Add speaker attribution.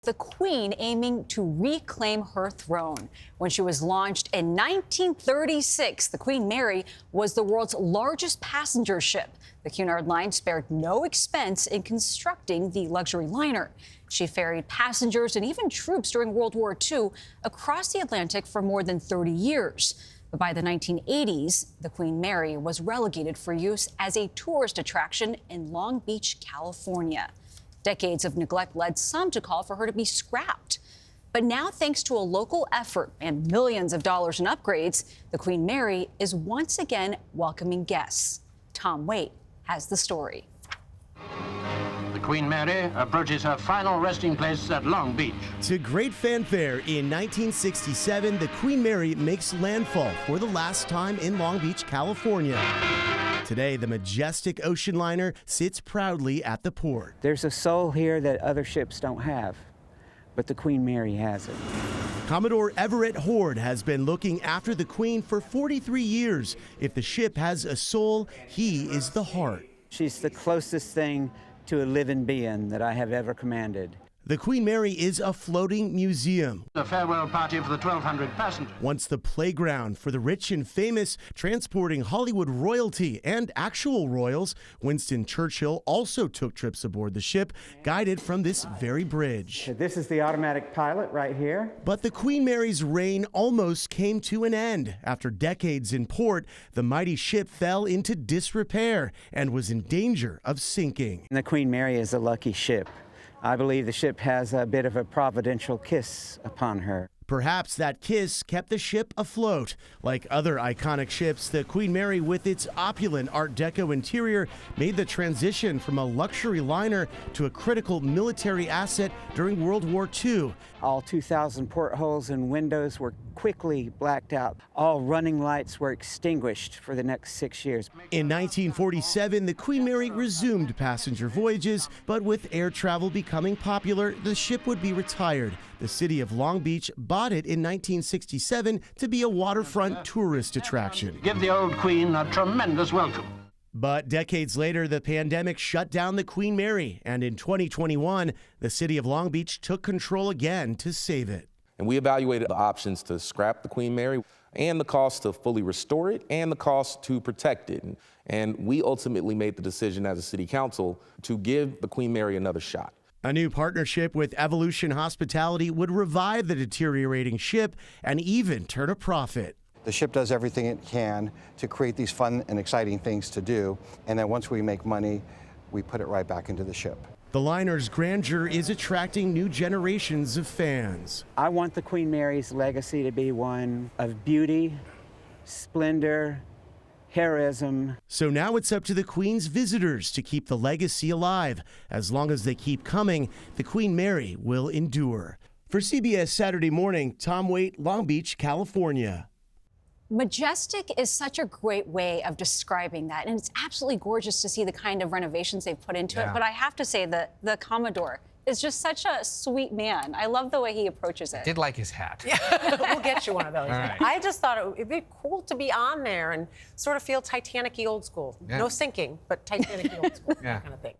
Speaker 1: The Queen aiming to reclaim her throne. When she was launched in 1936, the Queen Mary was the world's largest passenger ship. The Cunard Line spared no expense in constructing the luxury liner. She ferried passengers and even troops during World War II across the Atlantic for more than 30 years. But by the 1980s, the Queen Mary was relegated for use as a tourist attraction in Long Beach, California. Decades of neglect led some to call for her to be scrapped. But now, thanks to a local effort and millions of dollars in upgrades, the Queen Mary is once again welcoming guests. Tom Waite has the story.
Speaker 2: The Queen Mary approaches her final resting place at Long Beach.
Speaker 3: To great fanfare, in 1967, the Queen Mary makes landfall for the last time in Long Beach, California. Today, the Majestic ocean liner sits proudly at the port.
Speaker 4: There's a soul here that other ships don't have, but the Queen Mary has it.
Speaker 3: Commodore Everett Horde has been looking after the Queen for 43 years. If the ship has a soul, he is the heart.
Speaker 4: She's the closest thing to a living being that I have ever commanded.
Speaker 3: The Queen Mary is a floating museum.
Speaker 2: A farewell party for the 1,200 passengers.
Speaker 3: Once the playground for the rich and famous, transporting Hollywood royalty and actual royals, Winston Churchill also took trips aboard the ship, guided from this very bridge.
Speaker 4: This is the automatic pilot right here.
Speaker 3: But the Queen Mary's reign almost came to an end. After decades in port, the mighty ship fell into disrepair and was in danger of sinking.
Speaker 4: The Queen Mary is a lucky ship. I believe the ship has a bit of a providential kiss upon her.
Speaker 3: Perhaps that kiss kept the ship afloat. Like other iconic ships, the Queen Mary, with its opulent Art Deco interior, made the transition from a luxury liner to a critical military asset during World War II.
Speaker 4: All 2,000 portholes and windows were quickly blacked out. All running lights were extinguished for the next 6 years.
Speaker 3: In 1947, the Queen Mary resumed passenger voyages, but with air travel becoming popular, the ship would be retired. The city of Long Beach bought it in 1967 to be a waterfront tourist attraction.
Speaker 2: Give the old Queen a tremendous welcome.
Speaker 3: But decades later, the pandemic shut down the Queen Mary, and in 2021, the city of Long Beach took control again to save it.
Speaker 5: And we evaluated the options to scrap the Queen Mary and the cost to fully restore it and the cost to protect it. And we ultimately made the decision as a city council to give the Queen Mary another shot.
Speaker 3: A new partnership with Evolution Hospitality would revive the deteriorating ship and even turn a profit.
Speaker 6: The ship does everything it can to create these fun and exciting things to do, and then once we make money, we put it right back into the ship.
Speaker 3: The liner's grandeur is attracting new generations of fans.
Speaker 4: I want the Queen Mary's legacy to be one of beauty, splendor, heroism.
Speaker 3: So now it's up to the Queen's visitors to keep the legacy alive. As long as they keep coming, the Queen Mary will endure. For CBS Saturday Morning, Tom Waite, Long Beach, California.
Speaker 1: Majestic is such a great way of describing that, and it's absolutely gorgeous to see the kind of renovations they've put into it. But I have to say that the Commodore is just such a sweet man. I love the way he approaches it.
Speaker 7: Did like his hat.
Speaker 8: We'll get you one of those.
Speaker 7: Right.
Speaker 8: I just thought it'd be cool to be on there and sort of feel Titanic-y old school.
Speaker 7: Yeah.
Speaker 8: No sinking, but Titanic-y old school,
Speaker 7: Yeah.
Speaker 8: kind of thing.